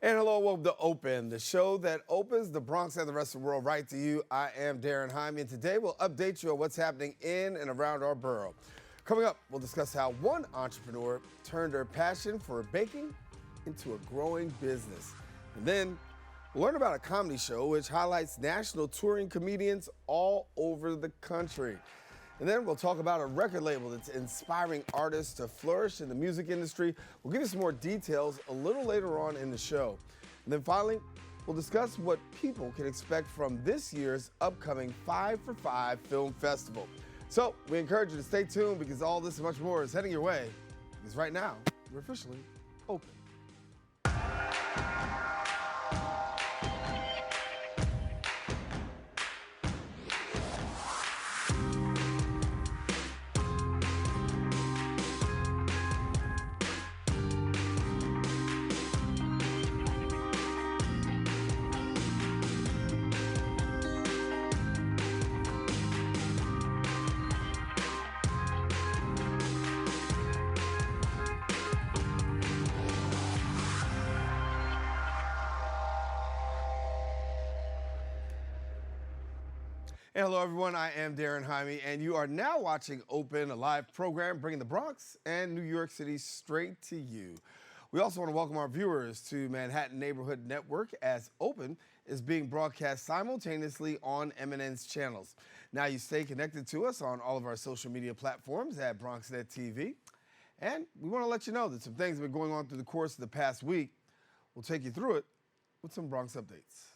And hello, welcome to Open, the show that opens the Bronx and the rest of the world right to you. I am Darren Jaime, and today we'll update you on what's happening in and around our borough. Coming up, we'll discuss how one entrepreneur turned her passion for baking into a growing business. And then we'll learn about a comedy show which highlights national touring comedians all over the country. And then we'll talk about a record label that's inspiring artists to flourish in the music industry. We'll give you some more details a little later on in the show. And then finally, we'll discuss what people can expect from this year's upcoming 5 for 5 Film Festival. So we encourage you to stay tuned because all this and much more is heading your way. Because right now, we're officially open. And hello, everyone. I am Darren Jaime, and you are now watching Open, a live program bringing the Bronx and New York City straight to you. We also want to welcome our viewers to Manhattan Neighborhood Network, as Open is being broadcast simultaneously on MNN's channels. Now you stay connected to us on all of our social media platforms at BronxNet TV. And we want to let you know that some things have been going on through the course of the past week. We'll take you through it with some Bronx updates.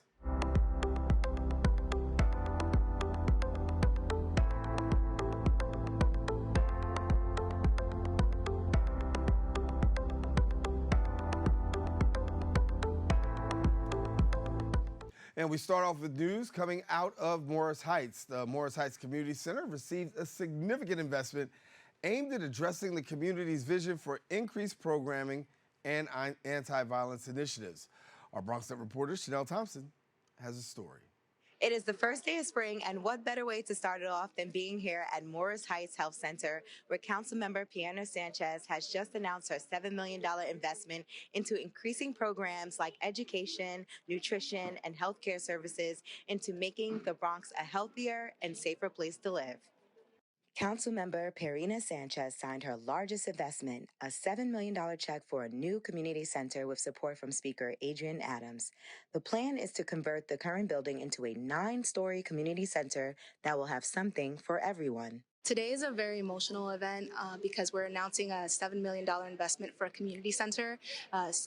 And we start off with news coming out of Morris Heights. The Morris Heights Community Center received a significant investment aimed at addressing the community's vision for increased programming and anti-violence initiatives. Our BronxNet reporter, Chanel Thompson, has a story. It is the first day of spring, and what better way to start it off than being here at Morris Heights Health Center, where Councilmember Piana Sanchez has just announced her $7 million investment into increasing programs like education, nutrition, and healthcare services into making the Bronx a healthier and safer place to live. Councilmember Perina Sanchez signed her largest investment, a $7 million check for a new community center with support from Speaker Adrian Adams. The plan is to convert the current building into a 9-story community center that will have something for everyone. Today is a very emotional event because we're announcing a $7 million investment for a community center.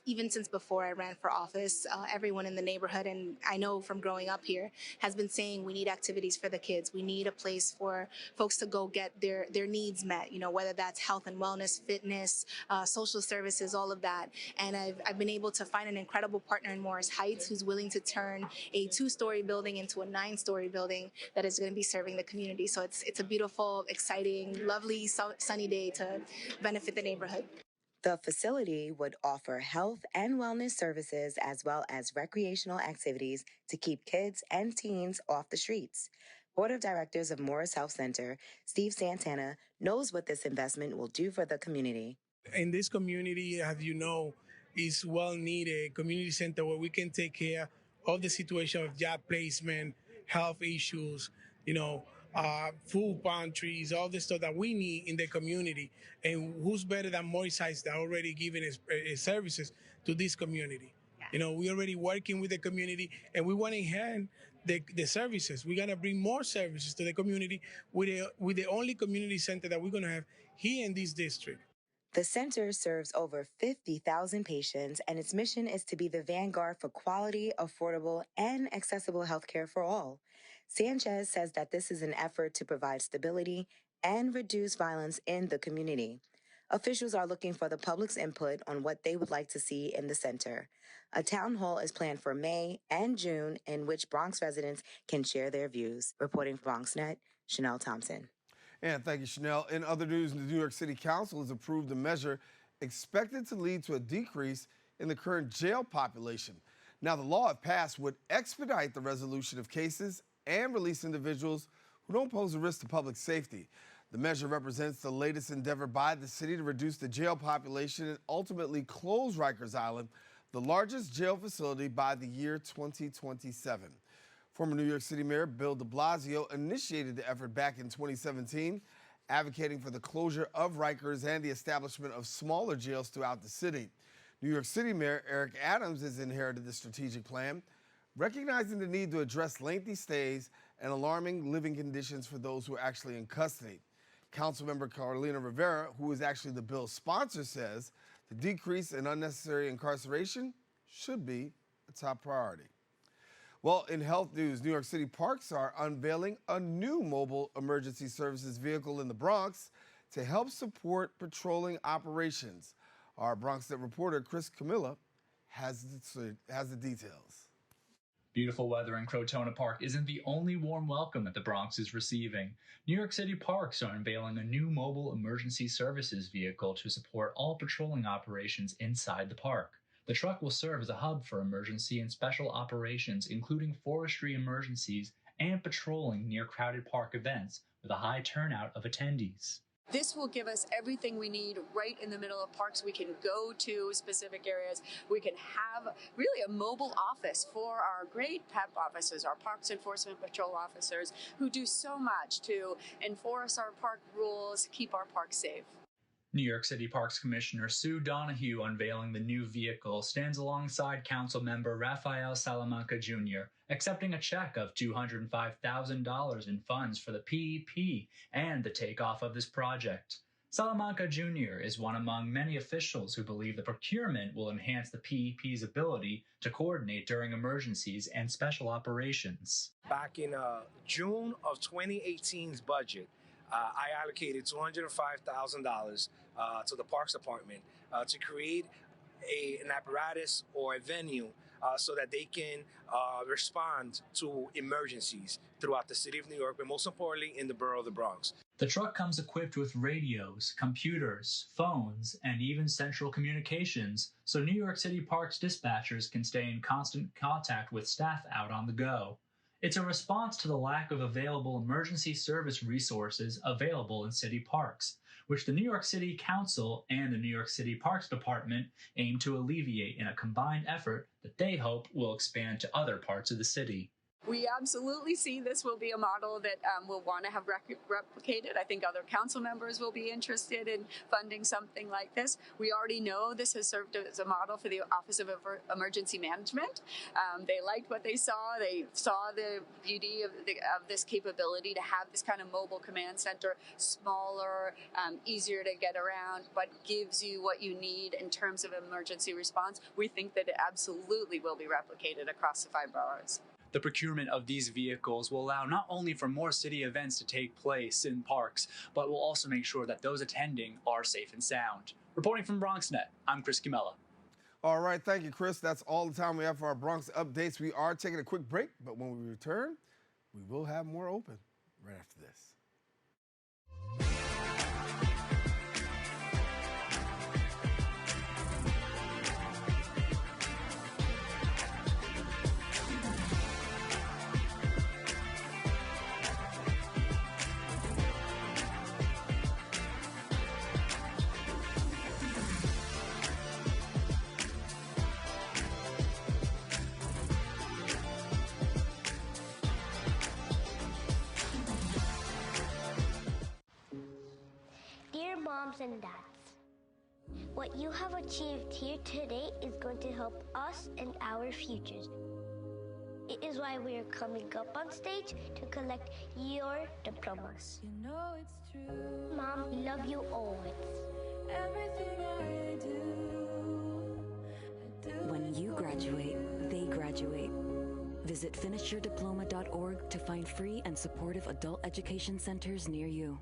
Even since before I ran for office, everyone in the neighborhood, and I know from growing up here, has been saying we need activities for the kids. We need a place for folks to go get their needs met, you know, whether that's health and wellness, fitness, social services, all of that. And I've been able to find an incredible partner in Morris Heights who's willing to turn a 2-story building into a 9-story building that is going to be serving the community. So it's a beautiful, exciting, lovely, sunny day to benefit the neighborhood. The facility would offer health and wellness services as well as recreational activities to keep kids and teens off the streets. Board of Directors of Morris Health Center, Steve Santana, knows what this investment will do for the community. In this community, as you know, is well needed community center where we can take care of the situation of job placement, health issues, food pantries, all the stuff that we need in the community. And who's better than Morris Heights that already giving his services to this community? Yeah. We already working with the community, and we want to enhance the services. We're gonna bring more services to the community with the only community center that we're gonna have here in this district. The center serves over 50,000 patients, and its mission is to be the vanguard for quality, affordable, and accessible healthcare for all. Sanchez says that this is an effort to provide stability and reduce violence in the community. Officials are looking for the public's input on what they would like to see in the center. A town hall is planned for May and June in which Bronx residents can share their views. Reporting for BronxNet, Chanel Thompson. And thank you, Chanel. In other news, the New York City Council has approved a measure expected to lead to a decrease in the current jail population. Now, the law, if passed, would expedite the resolution of cases and release individuals who don't pose a risk to public safety. The measure represents the latest endeavor by the city to reduce the jail population and ultimately close Rikers Island the largest jail facility by the year 2027. Former New York City Mayor Bill de Blasio initiated the effort back in 2017, advocating for the closure of Rikers and the establishment of smaller jails throughout the city. New York City Mayor Eric Adams has inherited the strategic plan, recognizing the need to address lengthy stays and alarming living conditions for those who are actually in custody. Councilmember Carolina Rivera, who is actually the bill's sponsor, says the decrease in unnecessary incarceration should be a top priority. Well, in health news, New York City Parks are unveiling a new mobile emergency services vehicle in the Bronx to help support patrolling operations. Our BronxNet reporter, Chris Camilla, has the details. Beautiful weather in Crotona Park isn't the only warm welcome that the Bronx is receiving. New York City Parks are unveiling a new mobile emergency services vehicle to support all patrolling operations inside the park. The truck will serve as a hub for emergency and special operations, including forestry emergencies and patrolling near crowded park events with a high turnout of attendees. This will give us everything we need right in the middle of parks. We can go to specific areas. We can have really a mobile office for our great PEP officers, our Parks Enforcement Patrol officers, who do so much to enforce our park rules, keep our parks safe. New York City Parks Commissioner Sue Donahue unveiling the new vehicle stands alongside Council Member Rafael Salamanca Jr., accepting a check of $205,000 in funds for the PEP and the takeoff of this project. Salamanca Jr. is one among many officials who believe the procurement will enhance the PEP's ability to coordinate during emergencies and special operations. Back in June of 2018's budget, I allocated $205,000 to the Parks Department to create an apparatus or a venue so that they can respond to emergencies throughout the city of New York, but most importantly in the borough of the Bronx. The truck comes equipped with radios, computers, phones, and even central communications, so New York City Parks dispatchers can stay in constant contact with staff out on the go. It's a response to the lack of available emergency service resources available in city parks, which the New York City Council and the New York City Parks Department aim to alleviate in a combined effort that they hope will expand to other parts of the city. We absolutely see this will be a model that we'll want to have replicated. I think other council members will be interested in funding something like this. We already know this has served as a model for the Office of Emergency Management. They liked what they saw. They saw the beauty of this capability to have this kind of mobile command center, smaller, easier to get around, but gives you what you need in terms of emergency response. We think that it absolutely will be replicated across the 5 boroughs. The procurement of these vehicles will allow not only for more city events to take place in parks, but will also make sure that those attending are safe and sound. Reporting from BronxNet, I'm Chris Camella. All right, thank you, Chris. That's all the time we have for our Bronx updates. We are taking a quick break, but when we return, we will have more open right after this. Dear moms and dads, what you have achieved here today is going to help us and our futures. It is why we are coming up on stage to collect your diplomas. You know it's true. Mom, we love you always. Everything I do. When you graduate, they graduate. Visit finishyourdiploma.org to find free and supportive adult education centers near you.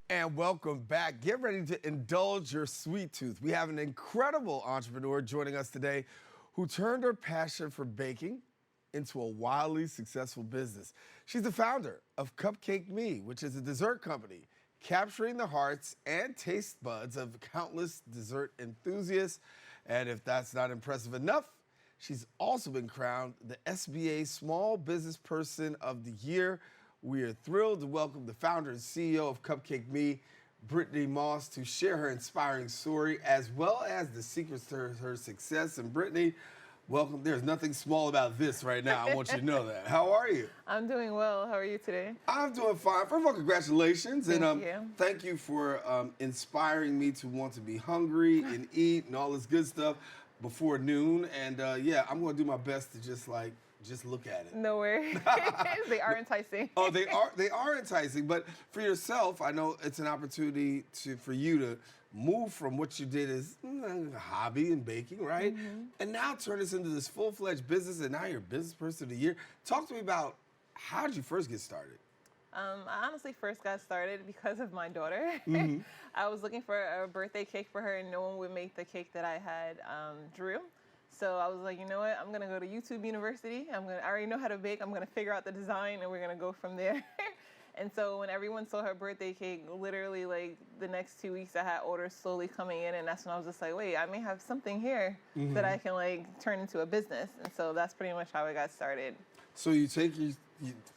And welcome back. Get ready to indulge your sweet tooth. We have an incredible entrepreneur joining us today who turned her passion for baking into a wildly successful business. She's the founder of Cupcake Me, which is a dessert company capturing the hearts and taste buds of countless dessert enthusiasts. And if that's not impressive enough, she's also been crowned the SBA Small Business Person of the Year. We are thrilled to welcome the founder and CEO of Cupcake Me, Brittany Moss to share her inspiring story as well as the secrets to her success. And Brittany, welcome. There's nothing small about this right now. I want you to know that. How are you? I'm doing well. How are you today? I'm doing fine. First of all, congratulations. Thank and you. Thank you for inspiring me to want to be hungry and eat and all this good stuff before noon. And yeah, I'm going to do my best to just look at it. No worries. They are enticing. Oh, they are enticing. But for yourself, I know it's an opportunity for you to move from what you did as a hobby in baking, right? Mm-hmm. And now turn this into this full-fledged business, and now you're business person of the year. Talk to me about how did you first get started? I honestly first got started because of my daughter. Mm-hmm. I was looking for a birthday cake for her, and no one would make the cake that I had drew. So I was like, you know what? I'm gonna go to YouTube University. I already know how to bake. I'm gonna figure out the design, and we're gonna go from there. And so when everyone saw her birthday cake, literally like the next 2 weeks, I had orders slowly coming in, and that's when I was just like, wait, I may have something here that I can like turn into a business. And so that's pretty much how I got started. So you take you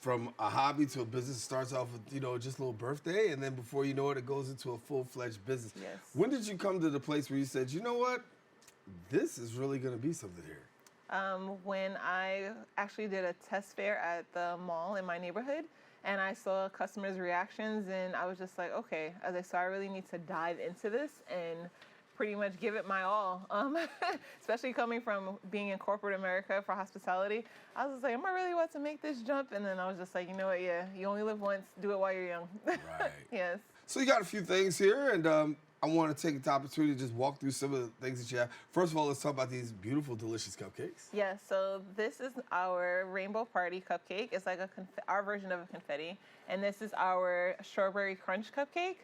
from a hobby to a business. It starts off with just a little birthday, and then before you know it, it goes into a full-fledged business. Yes. When did you come to the place where you said, you know what, this is really gonna be something here? When I actually did a test fair at the mall in my neighborhood, and I saw customers' reactions, and I was just like, okay, so I really need to dive into this and pretty much give it my all. Especially coming from being in corporate America for hospitality, I was just like, am I really about to make this jump? And then I was just like, you know what, yeah, you only live once, do it while you're young. Right. Yes. So you got a few things here, and I want to take the opportunity to just walk through some of the things that you have. First of all, let's talk about these beautiful, delicious cupcakes. Yeah, so this is our Rainbow Party cupcake. It's like our version of a confetti. And this is our Strawberry Crunch cupcake.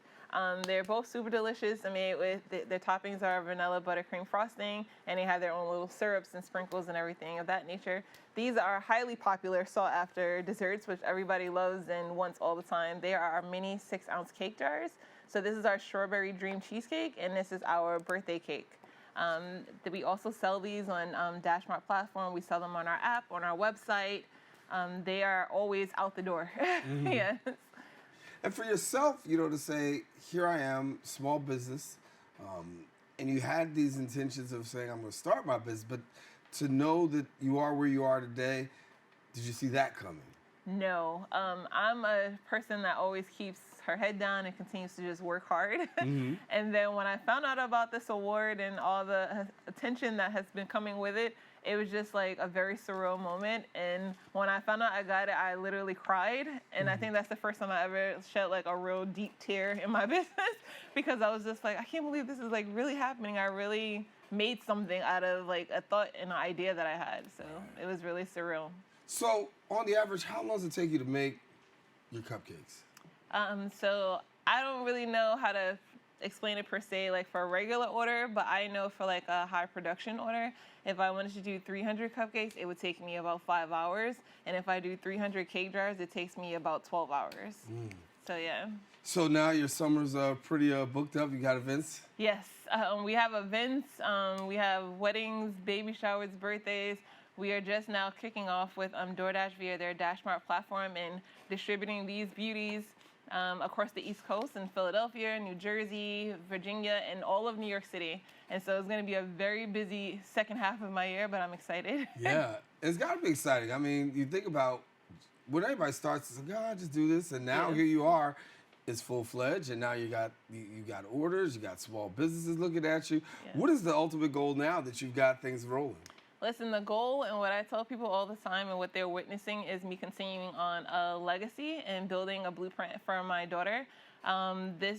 They're both super delicious. I mean, their toppings are vanilla buttercream frosting, and they have their own little syrups and sprinkles and everything of that nature. These are highly popular sought-after desserts, which everybody loves and wants all the time. They are our mini 6-ounce cake jars. So this is our Strawberry Dream Cheesecake, and this is our birthday cake. We also sell these on DashMart platform. We sell them on our app, on our website. They are always out the door. Yes. And for yourself, to say, here I am, small business, and you had these intentions of saying, I'm going to start my business, but to know that you are where you are today, did you see that coming? No. I'm a person that always keeps her head down and continues to just work hard. And then when I found out about this award and all the attention that has been coming with it, it was just like a very surreal moment. And when I found out I got it, I literally cried. And I think that's the first time I ever shed like a real deep tear in my business, because I was just like, I can't believe this is like really happening. I really made something out of like a thought and an idea that I had. So it was really surreal. So on the average, how long does it take you to make your cupcakes? So I don't really know how to explain it per se, like for a regular order, but I know for like a high production order, if I wanted to do 300 cupcakes, it would take me about 5 hours. And if I do 300 cake jars, it takes me about 12 hours. So yeah. So now your summer's pretty booked up. You got events? Yes, we have events. We have weddings, baby showers, birthdays. We are just now kicking off with DoorDash via their DashMart platform and distributing these beauties across the East Coast in Philadelphia, New Jersey, Virginia, and all of New York City. And so it's going to be a very busy second half of my year, but I'm excited. Yeah, it's got to be exciting. I mean, you think about when everybody starts, it's like, oh, just do this. And now here you are, it's full-fledged, and now you got orders, you got small businesses looking at you. What is the ultimate goal now that you've got things rolling? Listen, the goal and what I tell people all the time and what they're witnessing is me continuing on a legacy and building a blueprint for my daughter.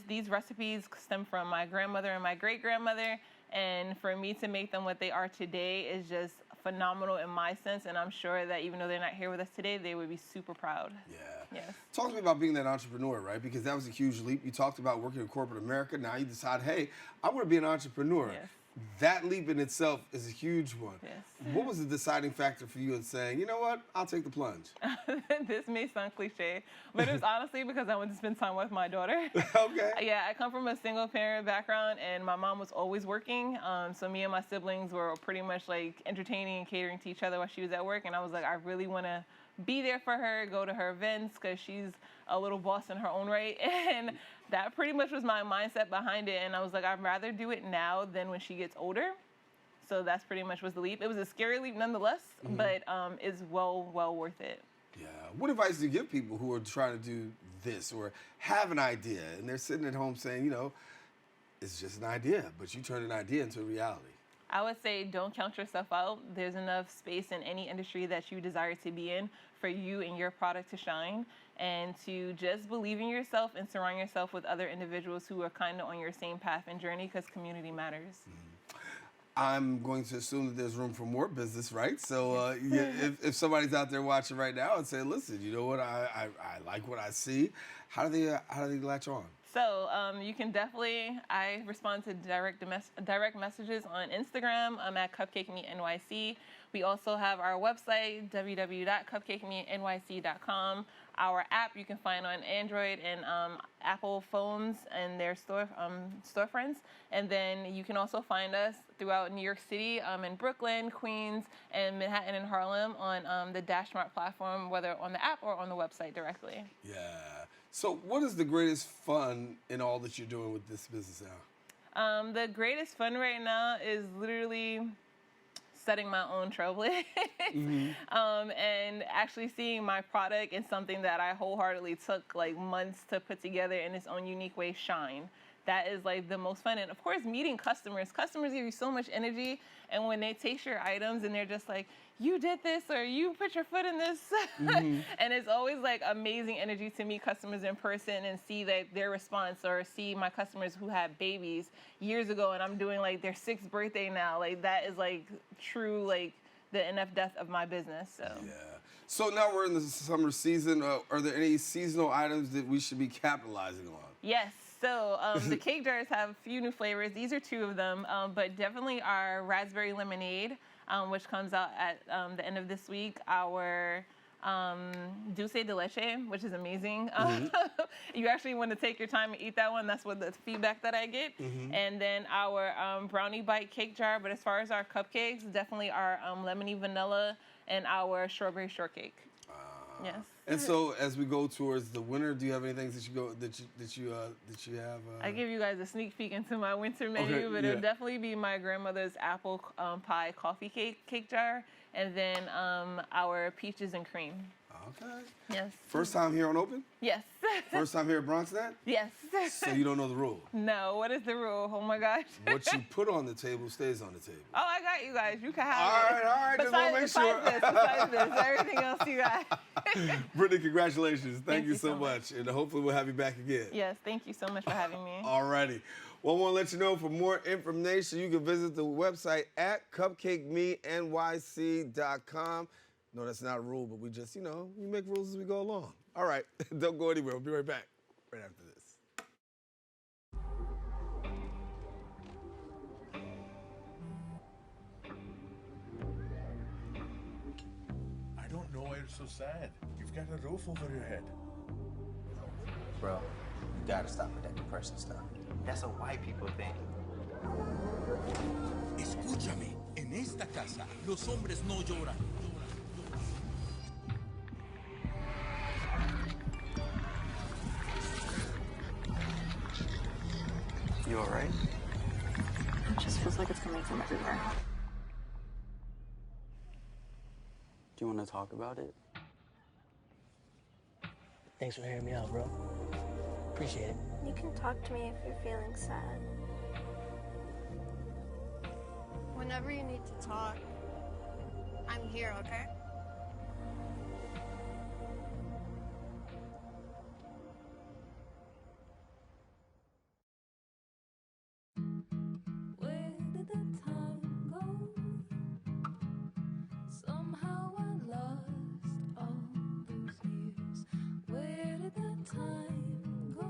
These recipes stem from my grandmother and my great-grandmother, and for me to make them what they are today is just phenomenal in my sense, and I'm sure that even though they're not here with us today, they would be super proud. Yeah. Yes. Talk to me about being that entrepreneur, right? Because that was a huge leap. You talked about working in corporate America. Now you decide, hey, I want to be an entrepreneur. Yes. That leap in itself is a huge one. Yes. What was the deciding factor for you in saying, you know what, I'll take the plunge? This may sound cliche, but it was honestly because I wanted to spend time with my daughter. Okay. Yeah, I come from a single parent background, and my mom was always working. So me and my siblings were pretty much like entertaining and catering to each other while she was at work. And I was like, I really want to be there for her, go to her events, because she's a little boss in her own right. And that pretty much was my mindset behind it. And I was like, I'd rather do it now than when she gets older. So that's pretty much was the leap. It was a scary leap nonetheless, but it's well worth it. Yeah. What advice do you give people who are trying to do this or have an idea and they're sitting at home saying, you know, it's just an idea, but you turn an idea into a reality? I would say don't count yourself out. There's enough space in any industry that you desire to be in for you and your product to shine, and to just believe in yourself and surround yourself with other individuals who are kind of on your same path and journey, because community matters. I'm going to assume that there's room for more business, right? So if somebody's out there watching right now and saying, listen, you know what, I like what I see, how do they latch on? So you can definitely, I respond to direct messages on Instagram. I'm at Cupcake Me NYC. We also have our website, www.cupcakemenyc.com. Our app you can find on Android and Apple phones and their storefronts. And then you can also find us throughout New York City, in Brooklyn, Queens, and Manhattan and Harlem on the DashMart platform, whether on the app or on the website directly. Yeah. So what is the greatest fun in all that you're doing with this business now? The greatest fun right now is literally setting my own trailblaze and actually seeing my product in something that I wholeheartedly took like months to put together in its own unique way shine. That is like the most fun. And of course, meeting customers. Customers give you so much energy. And when they taste your items and they're just like, you did this or you put your foot in this. And it's always like amazing energy to meet customers in person and see like their response, or see my customers who had babies years ago and I'm doing like their 6th birthday now. Like that is like true, like the NF death of my business. So. Yeah. So now we're in the summer season. Are there any seasonal items that we should be capitalizing on? Yes. So the cake jars have a few new flavors. These are 2 of them, but definitely our raspberry lemonade, which comes out at the end of this week. Our dulce de leche, which is amazing. You actually want to take your time and eat that one. That's what the feedback that I get. And then our brownie bite cake jar. But as far as our cupcakes, definitely our lemony vanilla and our strawberry shortcake. Yes. And so, as we go towards the winter, do you have any things that you have? I give you guys a sneak peek into my winter menu, but it'll definitely be my grandmother's apple pie coffee cake jar, and then our peaches and cream. Okay. Yes. First time here on Open? Yes. First time here at BronxNet? Yes. So you don't know the rule? No. What is the rule? Oh my gosh. What you put on the table stays on the table. Oh, I got you guys. You can have all it. All right. Just want to make sure. Besides this, everything else you got. Brittany, congratulations. Thank you so much. And hopefully we'll have you back again. Yes. Thank you so much for having me. All righty. Well, I want to let you know, for more information, you can visit the website at cupcakemenyc.com. No, that's not a rule, but we just, we make rules as we go along. All right, don't go anywhere. We'll be right back right after this. I don't know why you're so sad. You've got a roof over your head. Bro, you gotta stop with that depression stuff. That's a white people thing. Escúchame, en esta casa los hombres no lloran. You all right? It just feels like it's coming from everywhere. Do you want to talk about it? Thanks for hearing me out, bro. Appreciate it. You can talk to me if you're feeling sad. Whenever you need to talk, I'm here, okay? Where did the time go? Somehow I lost all those years. Where did the time go?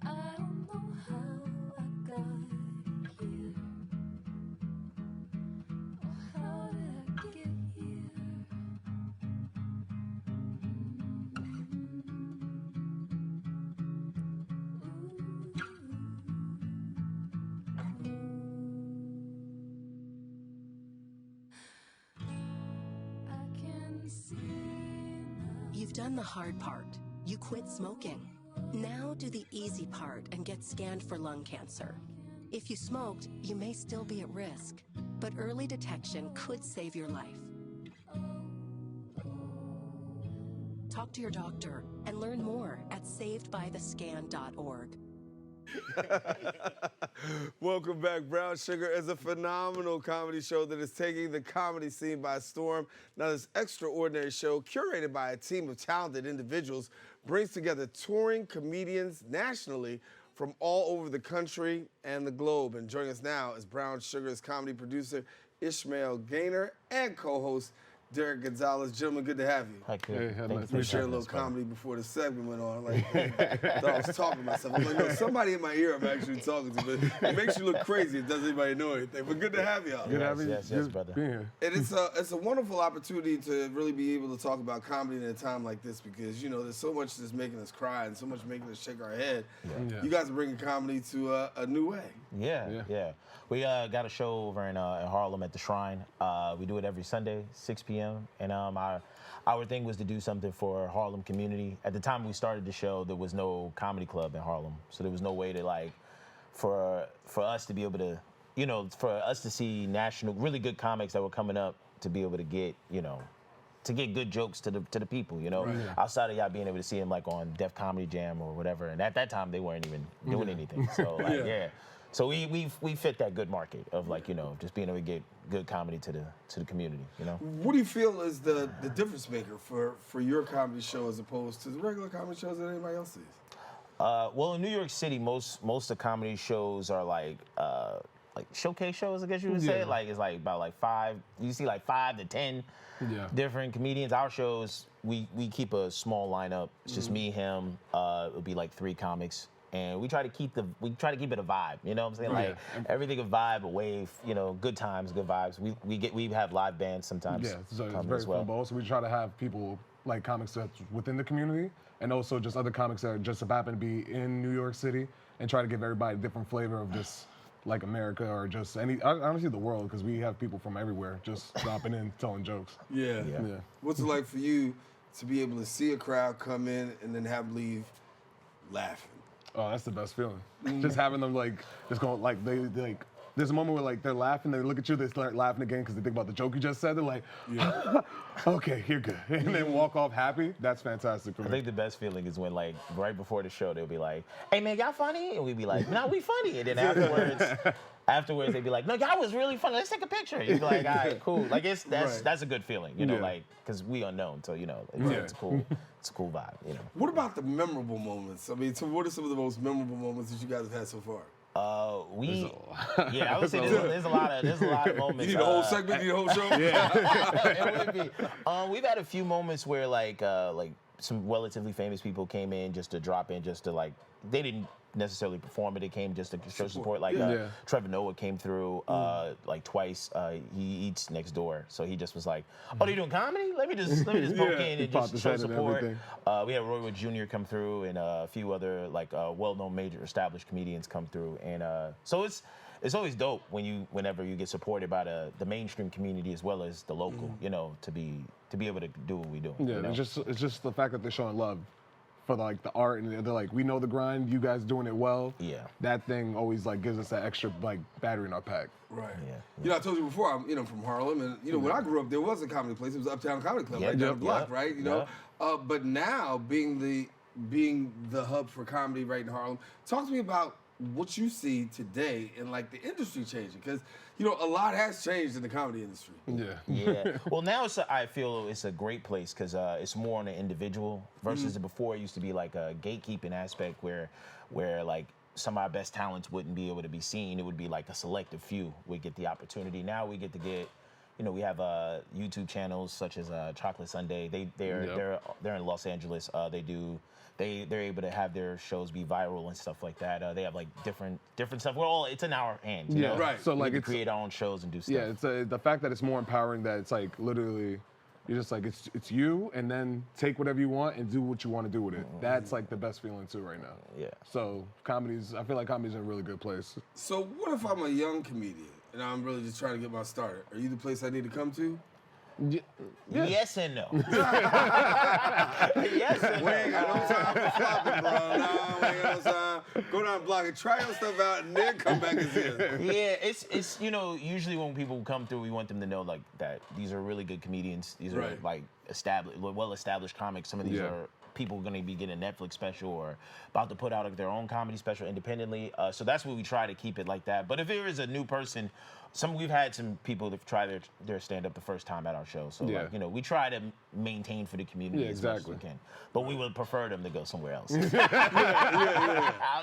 I don't know how I got here. Or how did I get here? You've done the hard part. You quit smoking. Now do the easy part and get scanned for lung cancer. If you smoked, you may still be at risk, but early detection could save your life. Talk to your doctor and learn more at savedbythescan.org. Welcome back. Brown Sugar is a phenomenal comedy show that is taking the comedy scene by storm. Now, this extraordinary show, curated by a team of talented individuals, brings together touring comedians nationally from all over the country and the globe. And joining us now is Brown Sugar's comedy producer, Ishmael Gaynor, and co-host Derek Gonzalez. Gentlemen, good to have you. Hi, kid. We shared a little comedy before the segment went on. Like, thought I was talking to myself. I'm like, no, somebody in my ear I'm actually talking to, but it makes you look crazy. It doesn't anybody know anything. But good to have y'all. Good to have you. Yes, brother. And it's a wonderful opportunity to really be able to talk about comedy in a time like this because, you know, there's so much that's making us cry and so much making us shake our head. Yeah. You guys are bringing comedy to a new way. Yeah. We got a show over in Harlem at the Shrine. We do it every Sunday, 6 p.m. And our thing was to do something for Harlem community. At the time we started the show, there was no comedy club in Harlem, so there was no way to for us to be able to, you know, for us to see really good comics that were coming up to be able to get, you know, to get good jokes to the people, you know, outside of y'all being able to see them like on Def Comedy Jam or whatever. And at that time they weren't even doing anything. So So we fit that good market of like, you know, just being able to get good comedy to the community, you know. What do you feel is the difference maker for your comedy show as opposed to the regular comedy shows that anybody else sees? Well, in New York City, most of the comedy shows are like showcase shows, I guess you would say. Like it's like about like 5. You see like 5 to 10 different comedians. Our shows, we keep a small lineup. It's just me, him. It'll be like 3 comics. And we try to keep it a vibe, you know what I'm saying? Like everything a vibe, a wave, you know, good times, good vibes. We have live bands sometimes. Yeah, so it's very fun. But also we try to have people like comics that's within the community, and also just other comics that just happen to be in New York City, and try to give everybody a different flavor of just like America or just honestly the world, because we have people from everywhere just dropping in, telling jokes. Yeah. What's it like for you to be able to see a crowd come in and then have them leave laughing? Oh, that's the best feeling. Just having them just going they there's a moment where like they're laughing, they look at you, they start laughing again because they think about the joke you just said. They're like, okay, you're good, and then walk off happy. That's fantastic for me. I think the best feeling is when like right before the show they'll be like, hey man, y'all funny? And we'd be like, no, we funny. And then afterwards they'd be like, no, y'all was really funny. Let's take a picture. You'd be like, all right, cool. Like that's a good feeling, you know, like because we unknown, so you know, it's cool. It's a cool vibe, you know. What about the memorable moments? I mean, so what are some of the most memorable moments that you guys have had so far? I would say there's a lot of moments. You need a whole segment, you need a whole show? It would be. We've had a few moments where like some relatively famous people came in just to drop in, just to like, they didn't necessarily perform it, they came just to show support. Like Trevor Noah came through like twice. He eats next door, so he just was like, "Oh, you doing comedy? Let me just poke in and just show support." We had Roy Wood Jr. come through and a few other like well-known major established comedians come through, and so it's always dope whenever you get supported by the mainstream community as well as the local, you know, to be able to do what we do. Yeah, you know? it's just the fact that they're showing love for like the art, and they're like, we know the grind, you guys doing it well. Yeah. That thing always like gives us that extra like battery in our pack. Right. Yeah. You know, I told you before, I'm from Harlem, and you know, when I grew up, there was a comedy place. It was Uptown Comedy Club, right down the block, right? You know, but now being the hub for comedy right in Harlem, talk to me about what you see today and like the industry changing, because you know a lot has changed in the comedy industry. Yeah. Well, now I feel it's a great place because it's more on an individual versus before it used to be like a gatekeeping aspect where like some of our best talents wouldn't be able to be seen. It would be like a selective few would get the opportunity. Now we get to get, you know, we have YouTube channels such as Chocolate Sunday. They're in Los Angeles. They're able to have their shows be viral and stuff like that. They have like different stuff. It's in our hands. You know? Right. So like, it's create our own shows and do stuff. Yeah, it's the fact that it's more empowering. That it's like literally, you're just like it's you, and then take whatever you want and do what you want to do with it. That's like the best feeling too right now. Yeah. So I feel like comedy's in a really good place. So what if I'm a young comedian and I'm really just trying to get my start? Are you the place I need to come to? Yes and no. Yes and We ain't got no time for flopping, bro. No, we ain't got no time. Go down and block it. Try your stuff out and then come back and see us. Yeah, it's usually when people come through, we want them to know like that these are really good comedians. These are like well-established comics. Some of these are people going to be getting a Netflix special or about to put out their own comedy special independently. So that's what we try to keep it like that. But if there is a new person, we've had some people that try their stand-up the first time at our show. So we try to maintain for the community as much as we can. But we would prefer them to go somewhere else. I'm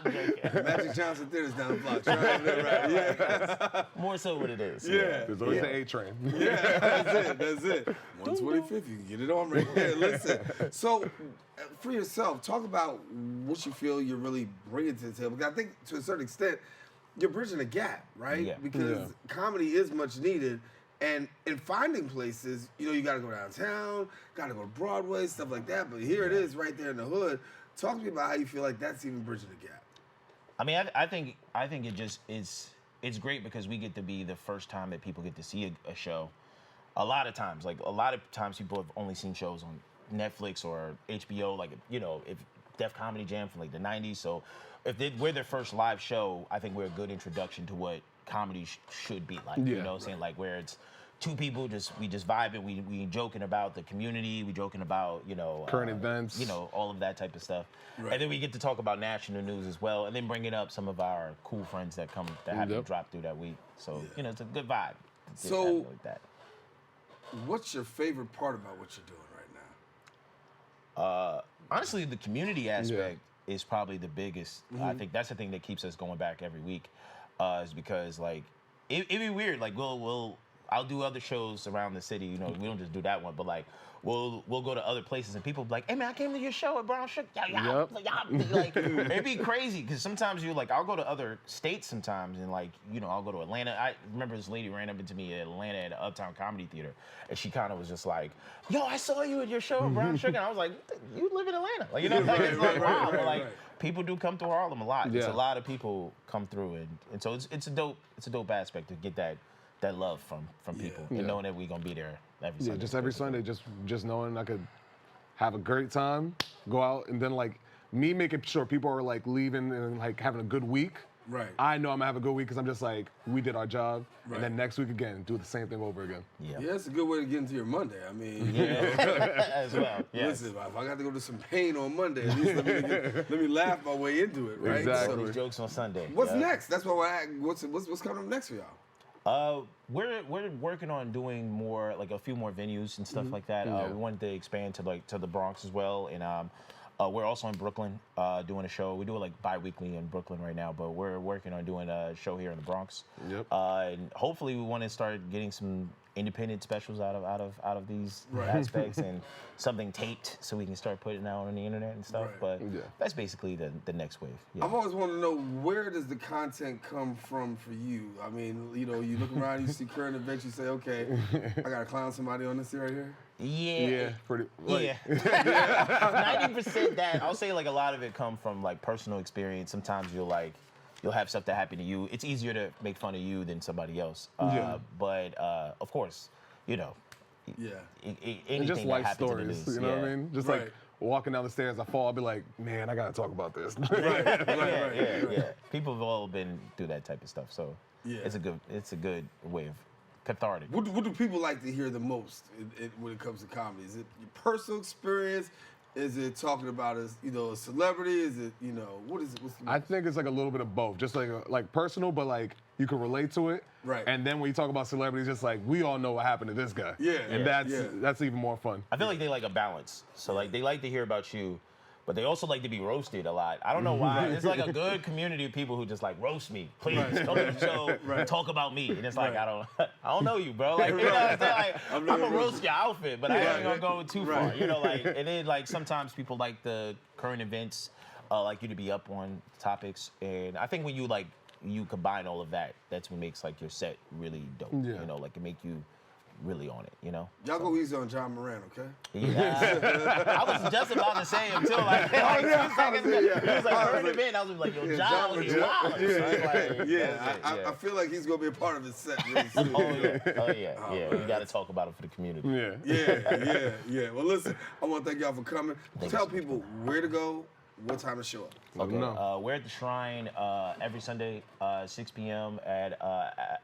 joking. Magic Johnson Theater's down the block. Try it, right? Yeah. More so what it is. Yeah. There's always the A train. Yeah, that's it. 125th, you can get it on right here. Listen. So, for yourself, talk about what you feel you're really bringing to the table. Because I think, to a certain extent, you're bridging a gap, right? Yeah. Because comedy is much needed. And in finding places, you got to go downtown, got to go to Broadway, stuff like that. But here it is right there in the hood. Talk to me about how you feel like that's even bridging the gap. I mean, I think it just it's great because we get to be the first time that people get to see a show. A lot of times people have only seen shows on Netflix or HBO, like, if Def Comedy Jam from like the 90s. So if we're their first live show, I think we're a good introduction to what comedy should be like. You know what I'm saying? Like where it's two people we just vibing, we joking about the community, we joking about, current events, all of that type of stuff. Right. And then we get to talk about national news as well, and then bringing up some of our cool friends that haven't dropped through that week. So, it's a good vibe. So, like that. What's your favorite part about what you're doing right now? Honestly, the community aspect is probably the biggest. I think that's the thing that keeps us going back every week. Is because like it'd be weird. Like I'll do other shows around the city. We don't just do that one, but like we'll go to other places and people be like, "Hey man, I came to your show at Brown Sugar." Like it'd be crazy because sometimes I'll go to other states sometimes and like I'll go to Atlanta. I remember this lady ran up into me at Atlanta at the Uptown Comedy Theater, and she kind of was just like, "Yo, I saw you at your show at Brown Sugar." And I was like, "You live in Atlanta?" Like it's like wow, but like people do come through Harlem a lot. It's a lot of people come through, and so it's a dope aspect to get that love from people and knowing that we're gonna be there every Sunday. Just every Sunday, just knowing I could have a great time, go out, and then like me making sure people are like leaving and like having a good week. Right. I know I'm gonna have a good week because I'm just like, we did our job, and then next week again, do the same thing over again. Yeah, it's a good way to get into your Monday. I mean, as well. Yes. Listen, if I got to go to some pain on Monday, at least let me laugh my way into it, right? Exactly. So these jokes on Sunday. What's next? That's what what's coming up next for y'all? We're working on doing more, like a few more venues and stuff like that. We wanted to expand to the Bronx as well, and we're also in Brooklyn doing a show. We do it like bi-weekly in Brooklyn right now, but we're working on doing a show here in the Bronx. Yep. And hopefully we want to start getting some independent specials out of these aspects and something taped so we can start putting it out on the internet and stuff. But that's basically the next wave. Yeah. I've always wanted to know, where does the content come from for you? I mean, you look around, you see current events, you say, okay, I gotta clown somebody on this right here. Yeah. Pretty. Like, 90% that. I'll say like a lot of it come from like personal experience. Sometimes you'll have stuff that happen to you. It's easier to make fun of you than somebody else. But of course, anything and just that life happens stories. in the news, you know what I mean? Just like walking down the stairs, I fall. I'll be like, man, I gotta talk about this. Yeah. People have all been through that type of stuff. So it's a good way of cathartic. What do people like to hear the most when it comes to comedy? Is it your personal experience? Is it talking about a celebrity? Is it what is it? I think it's like a little bit of both, just like personal, but like you can relate to it. Right. And then when you talk about celebrities, just like we all know what happened to this guy. Yeah. And that's even more fun. I feel like they like a balance. So like they like to hear about you, but they also like to be roasted a lot. I don't know why. It's like a good community of people who just like roast me. Please come to the show, talk about me. And it's like I don't know you, bro. Like I'm gonna roast your outfit, but I ain't gonna go too far. And then like sometimes people like the current events, like you to be up on topics. And I think when you combine all of that, that's what makes like your set really dope. Like it make you really on it, you know? Y'all go easy on John Moran, okay? Yeah. I was just about to say him too. Like 2 seconds ago. He was like, turn him in. I was like, yo, John, you wild. I feel like he's gonna be a part of his set really soon. Oh yeah. We got to talk about it for the community. Yeah. Well, listen, I want to thank y'all for coming. Tell people where to go, what time to show up. Okay. We're at the Shrine every Sunday, 6 p.m. at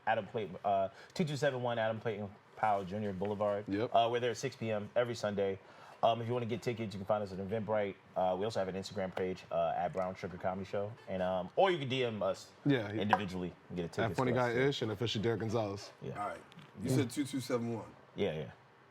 Adam Clayton, 2271 Adam Clayton Powell Jr. Boulevard. Yep. We're there at 6 p.m. every Sunday. If you want to get tickets, you can find us at Eventbrite. We also have an Instagram page at Brown Sugar Comedy Show, and or you can DM us individually and get a ticket. At Funny Guy Ish and official Derek Gonzalez. Yeah. All right. You said 2271. Yeah.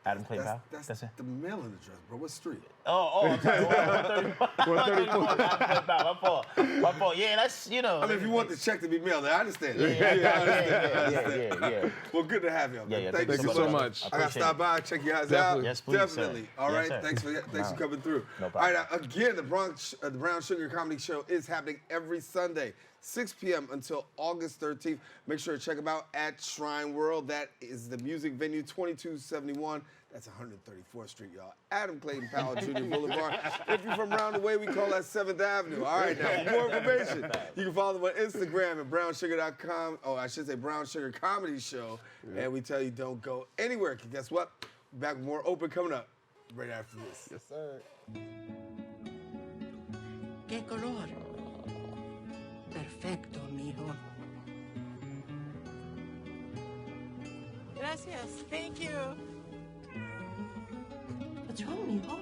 Adam Clayton Powell. That's the mailing address, bro. What street? I'm sorry. 134 Adam Clayton Powell. My fault. Yeah, that's, you know. I mean, if you want the check to be mailed, I understand. Yeah. Well, good to have you. Yeah. Thank you so much. I got to stop by, check you guys out. Yes, please, Definitely. sir. All right. Yes, Thanks for coming through. No All problem. right. Again, the Brown Sugar Comedy Show is happening every Sunday, 6 p.m. until August 13th. Make sure to check them out at Shrine World. That is the music venue, 2271. That's 134th Street, y'all. Adam Clayton Powell Jr. Boulevard. If you're from around the way, we call that 7th Avenue. All right, now, for more information, you can follow them on Instagram at brownsugar.com. Oh, I should say Brown Sugar Comedy Show. Yeah. And we tell you don't go anywhere, because guess what? We're back with more Open coming up right after this. Yes, sir. ¿Qué color? Perfecto, mijo. Gracias. Thank you. What's wrong, mijo?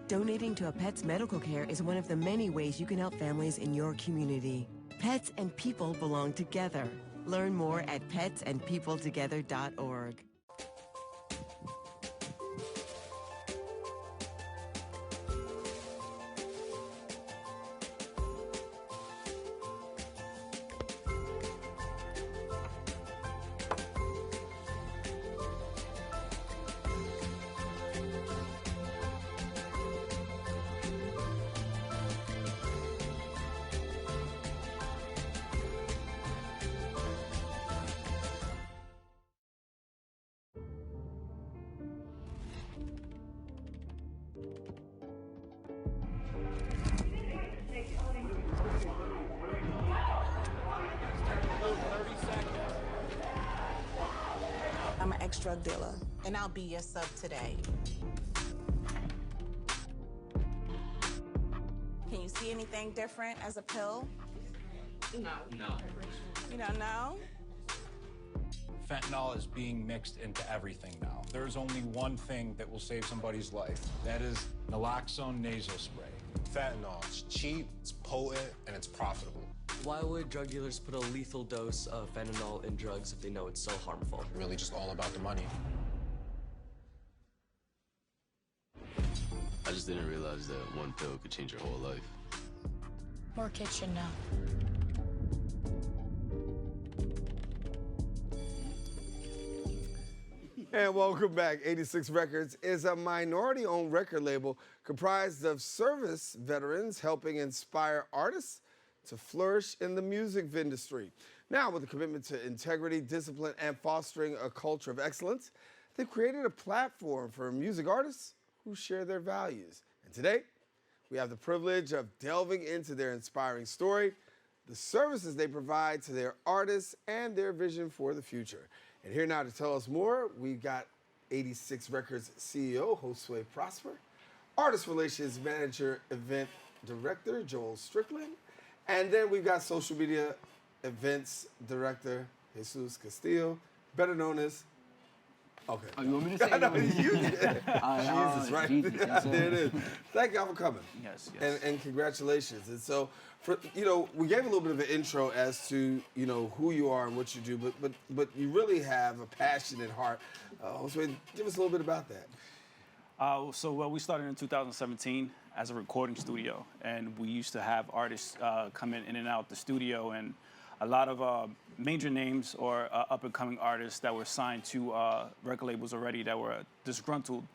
Donating to a pet's medical care is one of the many ways you can help families in your community. Pets and people belong together. Learn more at petsandpeopletogether.org. I'm an ex-drug dealer, and I'll be your sub today. Can you see anything different as a pill? No. You don't know? Fentanyl is being mixed into everything now. There's only one thing that will save somebody's life. That is naloxone nasal spray. Fentanyl, it's cheap, it's potent, and it's profitable. Why would drug dealers put a lethal dose of fentanyl in drugs if they know it's so harmful? Really just all about the money. I just didn't realize that one pill could change your whole life. More kids should know. And welcome back. 86 Records is a minority-owned record label comprised of service veterans helping inspire artists to flourish in the music industry. Now, with a commitment to integrity, discipline, and fostering a culture of excellence, they've created a platform for music artists who share their values. And today, we have the privilege of delving into their inspiring story, the services they provide to their artists, and their vision for the future. And here now to tell us more, we've got 86 Records CEO, Josue Prosper, Artist Relations Manager, Event Director, Joel Strickland, and then we've got Social Media Events Director, Jesus Castillo, better known as... Okay. Oh, you want me to say it? No, you did. Jesus, right? Jesus, yes, sir. There it is. Thank y'all for coming. Yes. And congratulations. And so, we gave a little bit of an intro as to, who you are and what you do, but you really have a passion at heart. So give us a little bit about that. We started in 2017 as a recording studio, and we used to have artists come in and out the studio, and a lot of major names or up-and-coming artists that were signed to record labels already that were disgruntled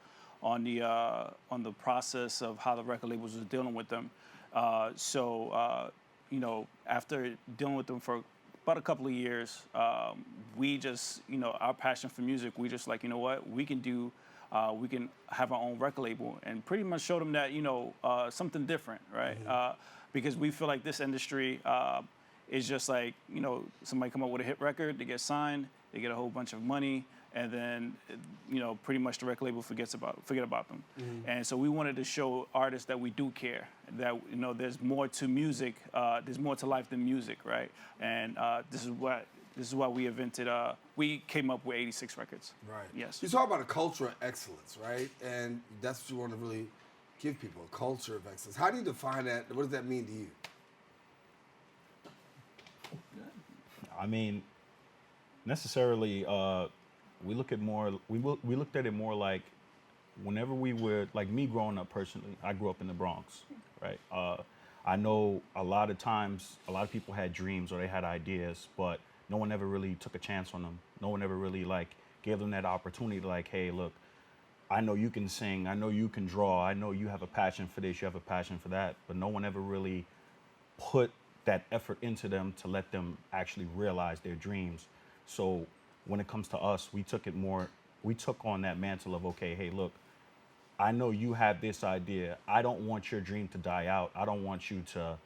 on the process of how the record labels were dealing with them. After dealing with them for about a couple of years, we just, our passion for music, we just like, you know what, we can have our own record label and pretty much show them that, something different, right? Because we feel like this industry is just like, somebody come up with a hit record, they get signed, they get a whole bunch of money, and then, pretty much the record label forget about them. And so we wanted to show artists that we do care, that, there's more to music, there's more to life than music, right? And this is why we came up with 86 records. Right. Yes. You talk about a culture of excellence, right? And that's what you want to really give people, a culture of excellence. How do you define that? What does that mean to you? I mean, necessarily, we looked at it more like whenever we were, like me growing up personally, I grew up in the Bronx, right? I know a lot of times, a lot of people had dreams or they had ideas, but no one ever really took a chance on them. No one ever really gave them that opportunity to hey, look, I know you can sing, I know you can draw, I know you have a passion for this, you have a passion for that, but no one ever really put that effort into them to let them actually realize their dreams. So when it comes to us, we took on that mantle of, okay, hey, look, I know you have this idea. I don't want your dream to die out. I don't want you to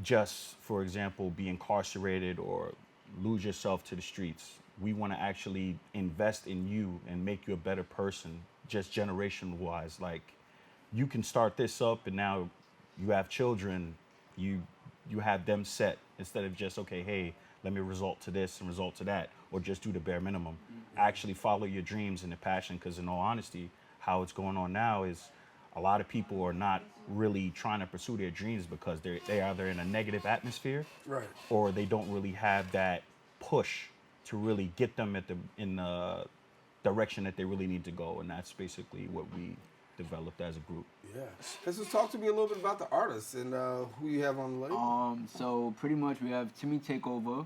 just, for example, be incarcerated or lose yourself to the streets. We want to actually invest in you and make you a better person, just generation-wise. Like, you can start this up and now you have children, you have them set instead of just, okay, hey, let me result to this and result to that, or just do the bare minimum. Actually follow your dreams and the passion, because in all honesty, how it's going on now is a lot of people are not really trying to pursue their dreams because they either in a negative atmosphere, right, or they don't really have that push to really get them in the direction that they really need to go, and that's basically what we developed as a group. Yeah. Just talk to me a little bit about the artists and who you have on the label. So pretty much we have Timmy Takeover,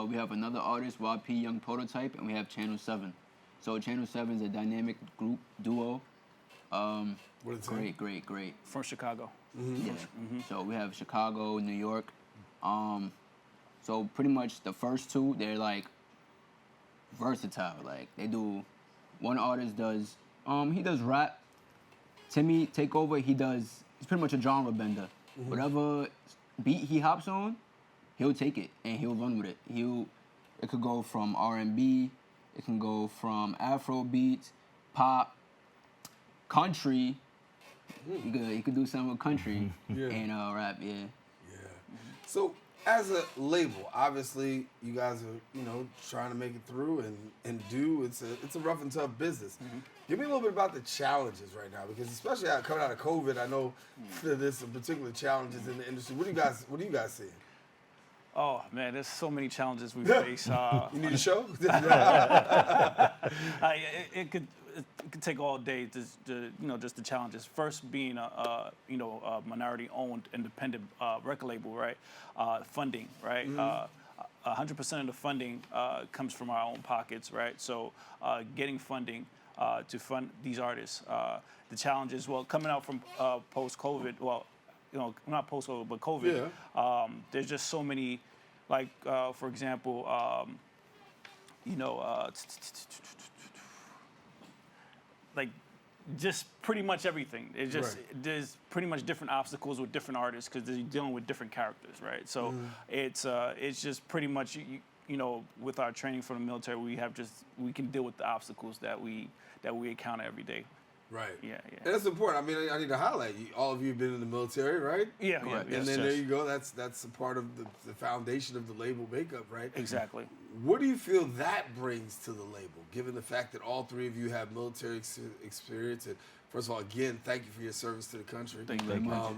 we have another artist, YP Young Prototype, and we have Channel 7. So Channel 7 is a dynamic group duo. What is it? Great. From Chicago. Yeah. So we have Chicago, New York. So pretty much the first two, they're versatile. They do, one artist does, he does rap. Timmy Takeover, he's pretty much a genre bender. Whatever beat he hops on, he'll take it and he'll run with it. It could go from R&B, it can go from Afro beats, pop, country. He could do some with country and rap, yeah. So as a label, obviously you guys are, trying to make it through and it's a rough and tough business. Give me a little bit about the challenges right now, because especially coming out of COVID, I know there's some particular challenges in the industry. What do you guys seeing? Oh man, there's so many challenges we face. You need a show? It could take all day just the challenges. First being a minority-owned independent record label, right? Funding, right? 100% of the funding comes from our own pockets, right? So getting funding to fund these artists. The challenges, coming out from post-COVID, not post-COVID, but COVID, there's just so many, for example, just pretty much everything. There's pretty much different obstacles with different artists because they're dealing with different characters, right? So it's just pretty much, with our training from the military, we can deal with the obstacles that we encounter every day. Right. Yeah. And that's important. I mean, I need to highlight all of you have been in the military, right? Yeah. And then there you go. That's a part of the foundation of the label makeup, right? Exactly. What do you feel that brings to the label, given the fact that all three of you have military experience? And first of all, again, thank you for your service to the country. Thank you very much.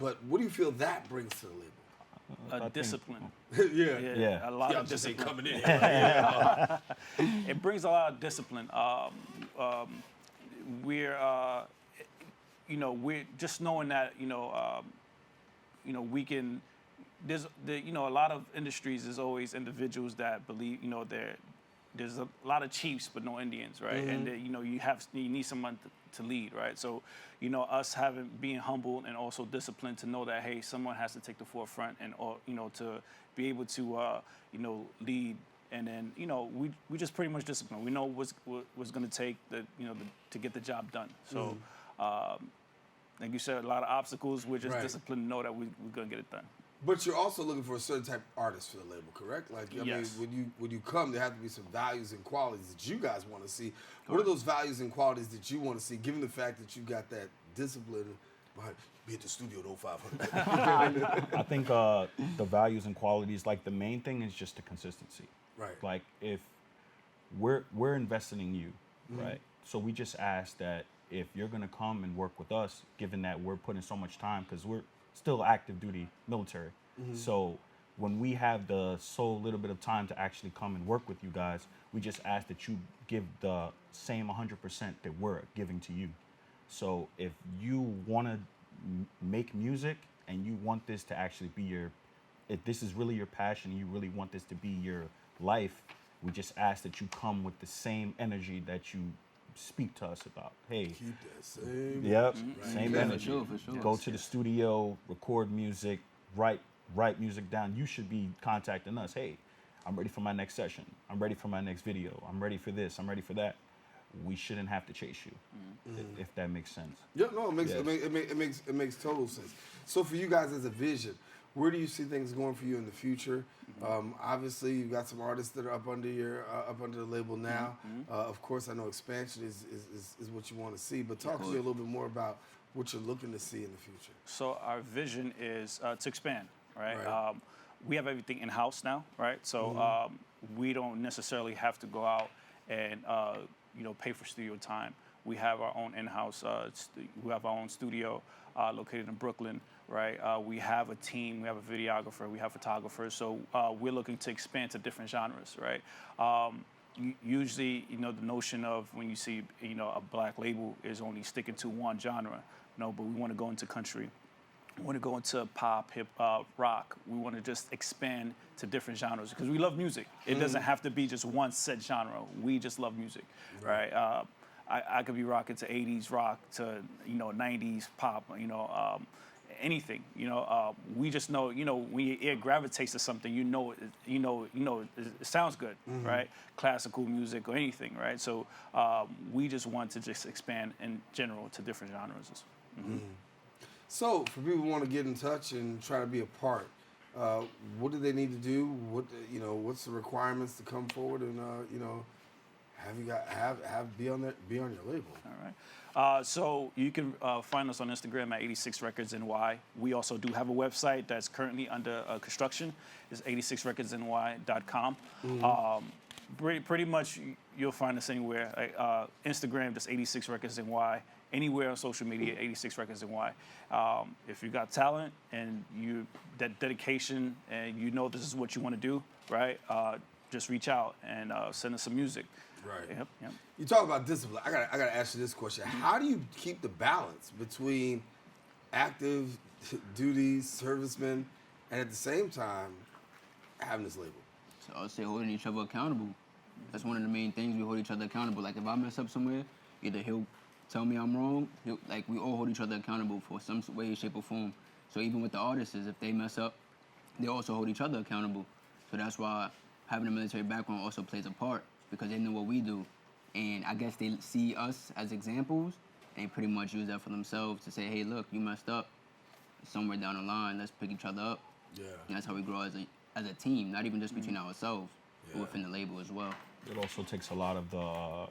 But what do you feel that brings to the label? Discipline. Yeah. A lot of just discipline. coming in. It brings a lot of discipline. We're just knowing that we can. There's a lot of industries. There's always individuals that believe they're there's a lot of chiefs but no Indians, right? And you know, you need someone to lead, right? So, you know, us being humble and also disciplined to know that, hey, someone has to take the forefront and, you know, to be able to, you know, lead. And then, you know, we just pretty much disciplined. We know what's going to take to get the job done. So, like you said, a lot of obstacles. We're just disciplined to know that we're going to get it done. But you're also looking for a certain type of artist for the label, correct? Like, I mean, when you come, there have to be some values and qualities that you guys want to see. What are those values and qualities that you want to see, given the fact that you got that discipline behind? Be at the studio at 0500. I think the values and qualities, like the main thing is just the consistency. Right. Like if we're investing in you, right? So we just ask that if you're gonna come and work with us, given that we're putting so much time, because we're still active duty military. So when we have the so little bit of time to actually come and work with you guys, we just ask that you give the same 100% that we're giving to you. So if you want to make music and you want this to actually be if this is really your passion and you really want this to be your life, we just ask that you come with the same energy that you speak to us about. Hey, keep that same. Yep, Right. same energy. For sure. Go to the studio, record music, write music down. You should be contacting us. Hey, I'm ready for my next session. I'm ready for my next video. I'm ready for this. I'm ready for that. We shouldn't have to chase you, if that makes sense. Yeah, no, it makes total sense. So for you guys as a vision, where do you see things going for you in the future? Obviously, you've got some artists that are up under the label now. Of course, I know expansion is what you want to see, but talk to me a little bit more about what you're looking to see in the future. So our vision is to expand, right? We have everything in-house now, right? So we don't necessarily have to go out and pay for studio time. We have our own in-house. We have our own studio located in Brooklyn, right? We have a team. We have a videographer. We have photographers. So we're looking to expand to different genres, right? Usually, the notion of when you see, a black label is only sticking to one genre, but we want to go into country. We want to go into pop, hip hop, rock. We want to just expand to different genres because we love music. It doesn't have to be just one set genre. We just love music, right? I could be rocking to 80s rock to 90s pop, anything. We just know, when your ear gravitates to something, it sounds good, right? Classical music or anything, right? So we just want to just expand in general to different genres. So, for people who want to get in touch and try to be a part, what do they need to do? What's the requirements to come forward and be on your label? All right. So you can find us on Instagram at 86 Records NY. We also do have a website that's currently under construction. It's 86recordsny.com. Pretty much you'll find us anywhere. Instagram, just 86 Records NY. Anywhere on social media, 86 Records NY. If you got talent and that dedication and this is what you want to do, right? Just reach out and send us some music. Right. Yep. You talk about discipline. I gotta ask you this question. How do you keep the balance between active duty servicemen and at the same time having this label? So I'll say holding each other accountable. That's one of the main things. We hold each other accountable. Like if I mess up somewhere, either he'll tell me I'm wrong. We all hold each other accountable for some way, shape, or form. So even with the artists, if they mess up, they also hold each other accountable. So that's why having a military background also plays a part because they know what we do. And I guess they see us as examples and they pretty much use that for themselves to say, hey, look, you messed up. Somewhere down the line, let's pick each other up. Yeah. And that's how we grow as a team, not even just between ourselves, but within the label as well. It also takes a lot of the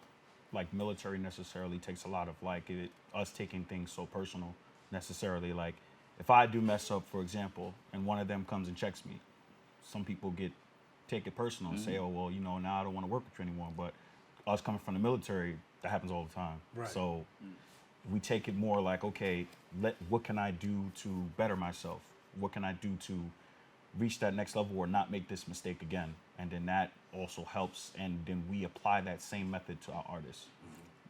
military necessarily takes a lot of us taking things so personal necessarily. Like if I do mess up, for example, and one of them comes and checks me, some people take it personal and say, oh, well, now I don't want to work with you anymore. But us coming from the military, that happens all the time. Right. So we take it more like, okay, what can I do to better myself? What can I do to reach that next level or not make this mistake again? And then that also helps, and then we apply that same method to our artists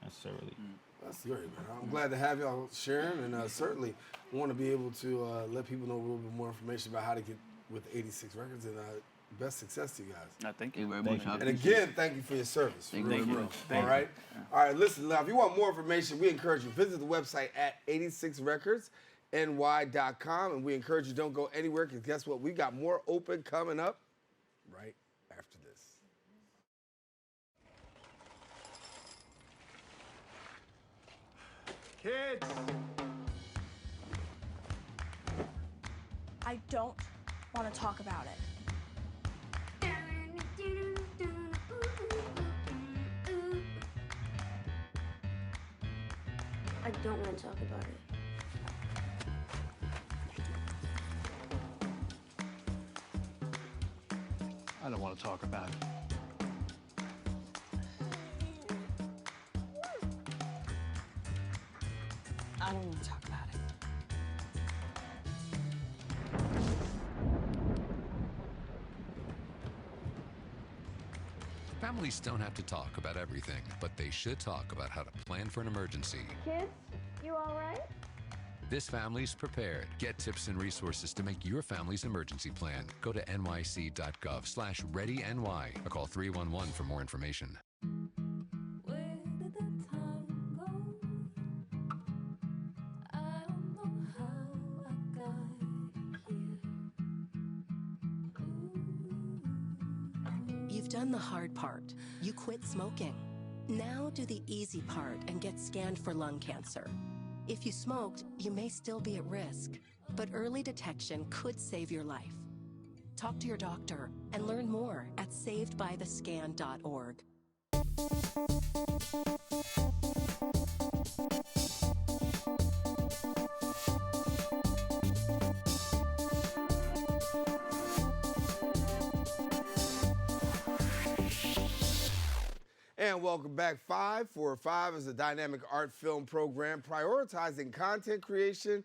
necessarily. That's great, man. I'm glad to have y'all sharing, and certainly want to be able to let people know a little bit more information about how to get with 86 Records and Best success to you guys. Thank you very much. And again, thank you for your service. Thank Real, you. real. Thank All you. right? All right, listen, now, if you want more information, we encourage you, visit the website at 86recordsny.com, and we encourage you don't go anywhere, because guess what? We got more open coming up right after this. Kids! I don't want to talk about it. I don't want to talk about it. I don't want to talk about it. I don't want to talk about it. Families don't have to talk about everything, but they should talk about how to plan for an emergency. Kids, you all right? This family's prepared. Get tips and resources to make your family's emergency plan. Go to nyc.gov/readyny or call 311 for more information. Where did the time go? I don't know how I got here. You've done the hard part. You quit smoking. Now do the easy part and get scanned for lung cancer. If you smoked, you may still be at risk, but early detection could save your life. Talk to your doctor and learn more at savedbythescan.org. And welcome back. 545 is a dynamic art film program prioritizing content creation,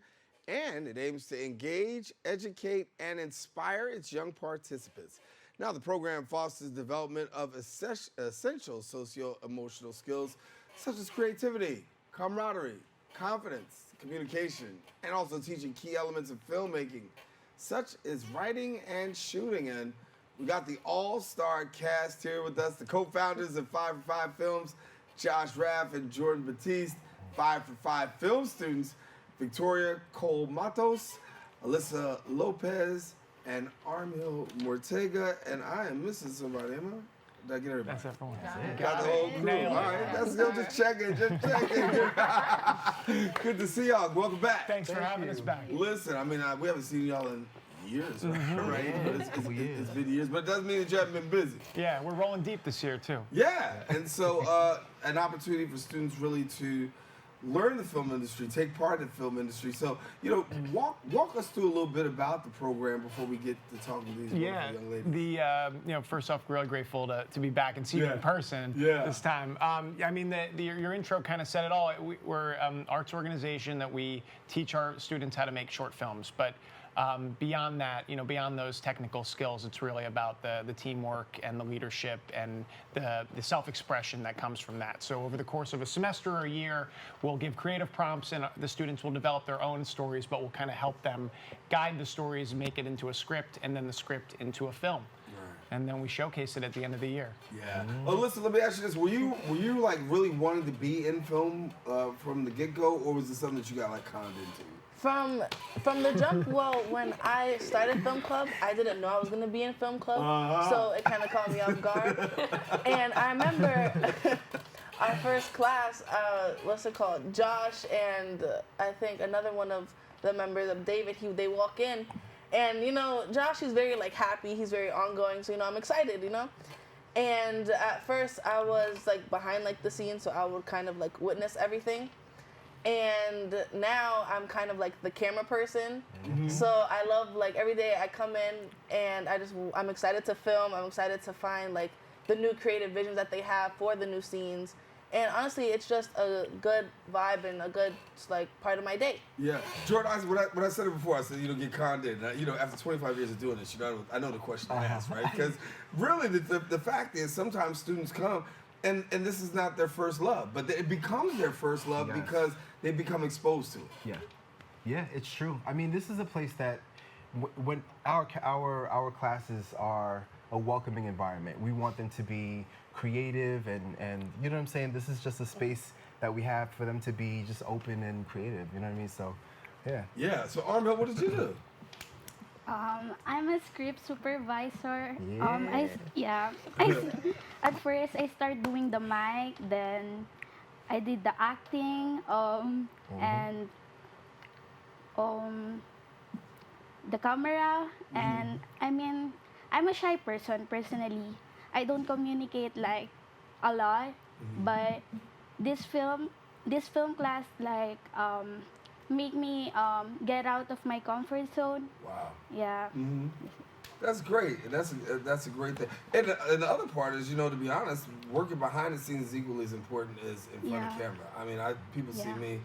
and it aims to engage, educate, and inspire its young participants. Now, the program fosters development of essential socio-emotional skills such as creativity, camaraderie, confidence, communication, and also teaching key elements of filmmaking, such as writing and shooting. And we got the all-star cast here with us, the co-founders of 5 for 5 Films, Josh Raff and Jordan Batiste, 5 for 5 film students, Victoria Cole Matos, Alyssa Lopez, and Armil Mortega. And I am missing somebody, am I? Did I get everybody? That's everyone. Got the whole crew. All right, let's go. Just checking. Good to see y'all. Welcome back. Thanks for having us back. Listen, I mean, we haven't seen y'all in years, right? It's been years, but it doesn't mean that you haven't been busy. Yeah, we're rolling deep this year, too. Yeah, and so an opportunity for students really to learn the film industry, take part in the film industry. So, you know, walk us through a little bit about the program before we get to talk to these wonderful young ladies. You know, first off, really grateful to be back and see you in person this time. I mean, your intro kind of said it all. We're an arts organization that we teach our students how to make short films, but beyond that, you know, beyond those technical skills, it's really about the teamwork and the leadership and the self-expression that comes from that. So over the course of a semester or a year, we'll give creative prompts and the students will develop their own stories, but we'll kind of help them guide the stories, make it into a script, and then the script into a film. And then we showcase it at the end of the year. Yeah. Oh, listen, let me ask you this. Were you like really wanting to be in film from the get-go, or was it something that you got like conned into? From the jump, well, when I started film club, I didn't know I was gonna be in film club, so it kind of caught me off guard. And I remember our first class, what's it called? Josh and I think another one of the members of David. They walk in, and you know, Josh is very like happy. He's very ongoing, so you know, I'm excited, you know. And at first, I was like behind like the scenes, so I would kind of like witness everything. And now I'm kind of like the camera person. So I love like every day I come in and I'm excited to film. I'm excited to find like the new creative visions that they have for the new scenes. And honestly, it's just a good vibe and a good like part of my day. Yeah, Jordan, when I said it before, I said, you know, get conned in. You know, after 25 years of doing this, you know, I know the question I asked, right? Because really, the fact is, sometimes students come and this is not their first love, but it becomes their first love because they become exposed to it. Yeah, it's true. I mean, this is a place that when our classes are a welcoming environment. We want them to be creative and you know what I'm saying? This is just a space that we have for them to be just open and creative, you know what I mean? So, yeah. Yeah, so Armel, what did you do? I'm a script supervisor. Yeah. At first I started doing the mic, then I did the acting, and the camera, and I mean, I'm a shy person personally. I don't communicate like a lot, but this film class like make me get out of my comfort zone. Wow. Yeah. That's great. And that's a great thing. And the other part is, you know, to be honest, working behind the scenes is equally as important as in front of camera. I mean, people see me,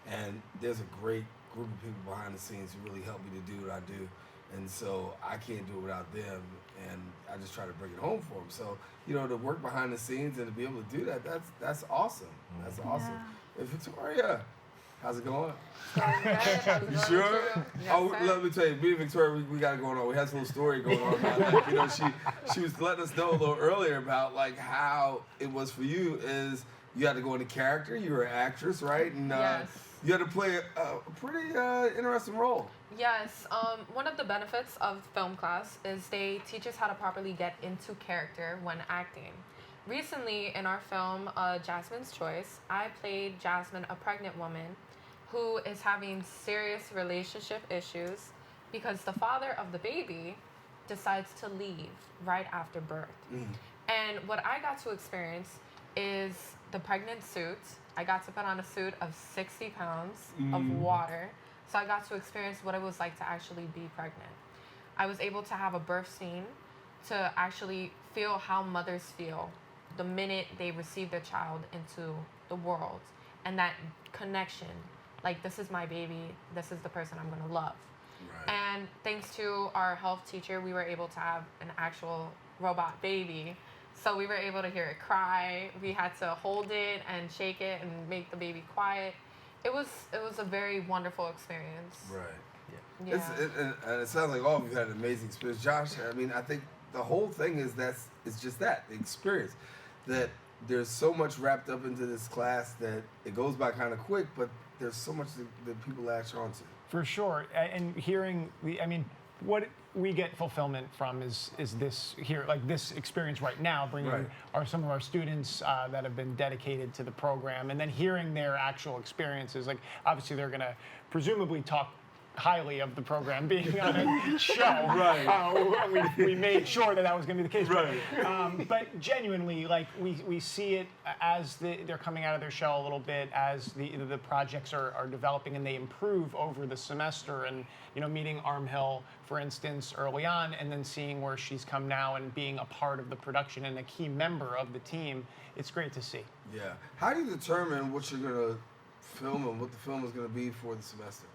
and there's a great group of people behind the scenes who really help me to do what I do. And so I can't do it without them, and I just try to bring it home for them. So, you know, to work behind the scenes and to be able to do that, that's awesome. That's awesome. And Victoria, how's it going? You sure? Let me tell you, me and Victoria, we got it going on. We had a little story going on about that. You know, she was letting us know a little earlier about like how it was for you is you had to go into character. You were an actress, right? And you had to play a pretty interesting role. Yes. One of the benefits of film class is they teach us how to properly get into character when acting. Recently, in our film, Jasmine's Choice, I played Jasmine, a pregnant woman who is having serious relationship issues because the father of the baby decides to leave right after birth. And what I got to experience is the pregnant suit. I got to put on a suit of 60 pounds of water. So I got to experience what it was like to actually be pregnant. I was able to have a birth scene to actually feel how mothers feel the minute they receive their child into the world. And that connection, like, this is my baby, this is the person I'm gonna love. Right. And thanks to our health teacher, we were able to have an actual robot baby. So we were able to hear it cry. We had to hold it and shake it and make the baby quiet. It was a very wonderful experience. Right. Yeah. And it sounds like all of you had an amazing experience. Josh, I mean, I think the whole thing is it's just that, the experience. That there's so much wrapped up into this class that it goes by kind of quick, but there's so much that people latch on to. For sure. And hearing, what we get fulfillment from is this here, like this experience right now, bringing some of our students that have been dedicated to the program, and then hearing their actual experiences. Like, obviously, they're going to presumably talk highly of the program being on a show. Right. We made sure that was going to be the case. Right. But genuinely, like, we see it as they're coming out of their shell a little bit, as the projects are developing and they improve over the semester. And, you know, meeting Armel, for instance, early on, and then seeing where she's come now and being a part of the production and a key member of the team, it's great to see. Yeah. How do you determine what you're going to film and what the film is going to be for the semester?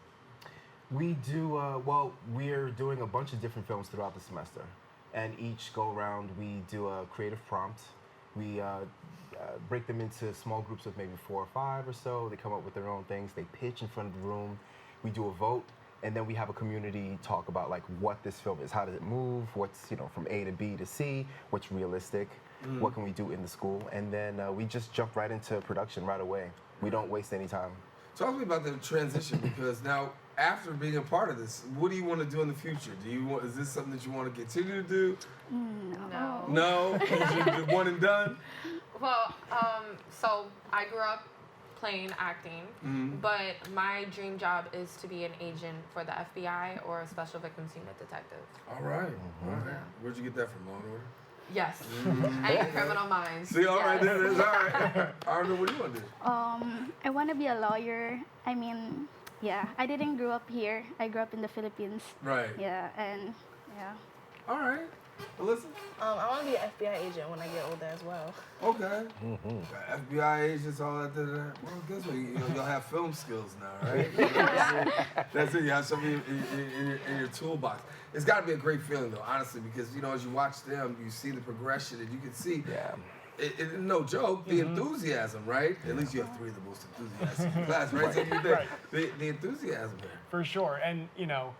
We do, we're doing a bunch of different films throughout the semester. And each go around, we do a creative prompt. We break them into small groups of maybe 4 or 5 or so. They come up with their own things. They pitch in front of the room. We do a vote. And then we have a community talk about like what this film is. How does it move? What's, you know, from A to B to C? What's realistic? What can we do in the school? And then we just jump right into production right away. We don't waste any time. Talk to me about the transition, because now, after being a part of this, what do you want to do in the future? Is this something that you want to continue to do? No. No? Is it one and done? Well, so I grew up playing acting, but my dream job is to be an agent for the FBI or a special victims unit detective. All right. All right. Where'd you get that from, Law & Order? Yes. And Criminal Minds. See, all right, there it is. All right. Armel, what do you want to do? I want to be a lawyer. I mean, yeah, I didn't grow up here. I grew up in the Philippines. Right. Yeah, and yeah. All right. Alyssa? I want to be an FBI agent when I get older as well. Okay. FBI agents, all that. Well, guess what? You'll have film skills now, right? That's it. You have something in your toolbox. It's got to be a great feeling, though, honestly, because, you know, as you watch them, you see the progression, and you can see, no joke, the enthusiasm, right? At least you have 3 of the most enthusiastic in class, right? So the enthusiasm there. For sure. And, you know,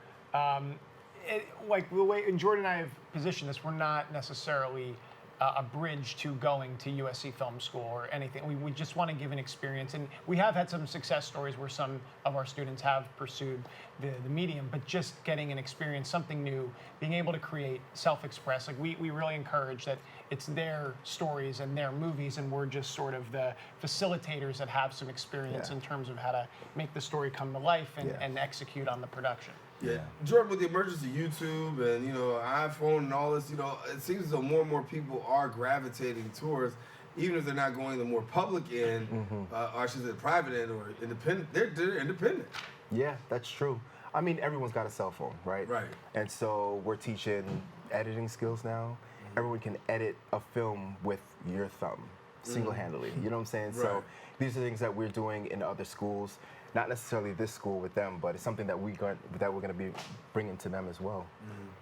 like the way and Jordan and I have positioned this, we're not necessarily a bridge to going to USC Film School or anything. We just want to give an experience, and we have had some success stories where some of our students have pursued the medium, but just getting an experience, something new, being able to create, self-express. Like we really encourage that it's their stories and their movies, and we're just sort of the facilitators that have some experience in terms of how to make the story come to life and execute on the production. Yeah. Jordan, with the emergence of YouTube and, iPhone and all this, it seems as though more and more people are gravitating towards, even if they're not going the more public end, or I should say the private end or independent, they're independent. Yeah, that's true. I mean, everyone's got a cell phone, right? Right. And so we're teaching editing skills now. Everyone can edit a film with your thumb, single-handedly. You know what I'm saying? Right. So these are things that we're doing in other schools. Not necessarily this school with them, but it's something that we're going to be bringing to them as well.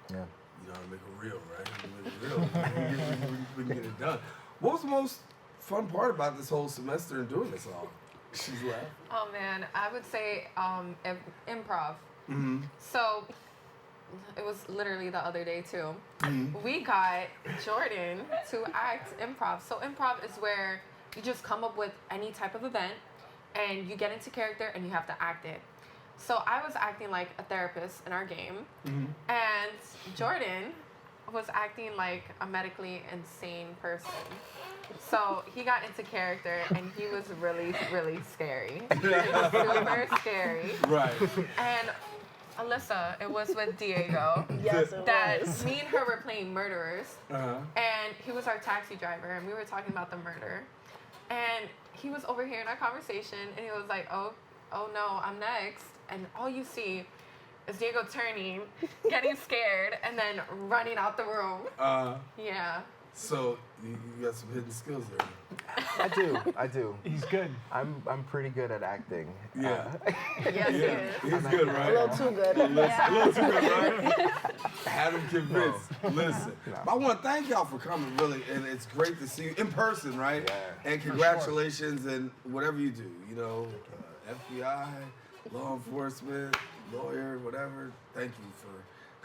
Yeah. You gotta make it real, right? Make it real. we can get it done. What was the most fun part about this whole semester and doing this all? She's laughing. Oh man, I would say improv. So it was literally the other day too. We got Jordan to act improv. So improv is where you just come up with any type of event and you get into character and you have to act it. So I was acting like a therapist in our game, and Jordan was acting like a medically insane person. So he got into character and he was really, really scary. He was super scary. Right. And Alyssa, it was with Diego. Yes, it that was. me and her were playing murderers. And he was our taxi driver and we were talking about the murder. And he was overhearing our conversation and he was like, oh no, I'm next. And all you see is Diego turning, getting scared, and then running out the room. Yeah. So you got some hidden skills there. I do. He's good. I'm pretty good at acting. Yeah. Yes, he is. He's good, right? A little too good. A little too good, right? Had him convinced. Listen, but I want to thank y'all for coming, really, and it's great to see you in person, right? Yeah. And congratulations and whatever you do, FBI, law enforcement, lawyer, whatever. Thank you for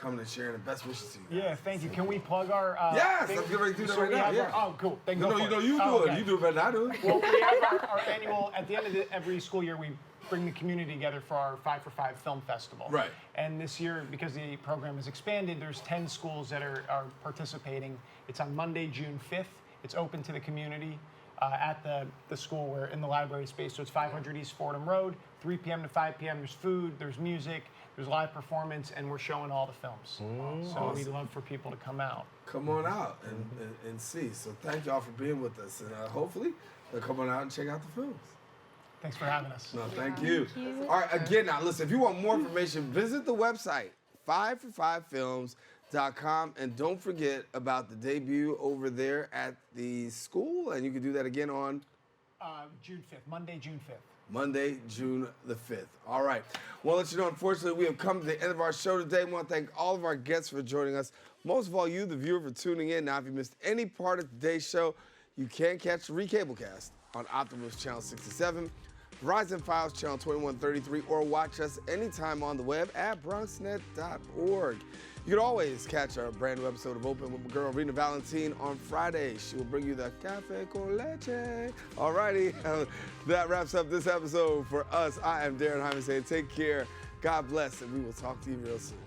coming and sharing the best wishes to you. Yeah, thank you. Can we plug our? Yes, thing? I'm getting ready to do that So right we now. have Yeah. Oh, cool. Then go for it. You do Oh, it. okay. You do it better than I do it. Well, we have our annual, at the end of every school year, we bring the community together for our 5 for 5 Film Festival. Right. And this year, because the program has expanded, there's 10 schools that are participating. It's on Monday, June 5th. It's open to the community at the school. We're in the library space, so it's 500 East Fordham Road, 3 p.m. to 5 p.m. There's food, there's music, there's live performance, and we're showing all the films. So Awesome. we'd love for people to come out. Come on out and see. So thank y'all for being with us, and hopefully they'll come on out and check out the films. Thanks for having us. No, thank you. All right, again, now listen, if you want more information, visit the website, 5for5films.com, and don't forget about the debut over there at the school, and you can do that again on June 5th, Monday, June 5th. Monday, June the 5th. All right. Well, let you know, unfortunately, we have come to the end of our show today. I want to thank all of our guests for joining us. Most of all, you, the viewer, for tuning in. Now, if you missed any part of today's show, you can catch the Recablecast on Optimus Channel 67, Verizon Files Channel 2133, or watch us anytime on the web at bronxnet.org. You can always catch our brand new episode of Open with my girl, Rena Valentine, on Friday. She will bring you the Cafe con Leche. All righty. That wraps up this episode for us. I am Darren Hyman saying take care, God bless, and we will talk to you real soon.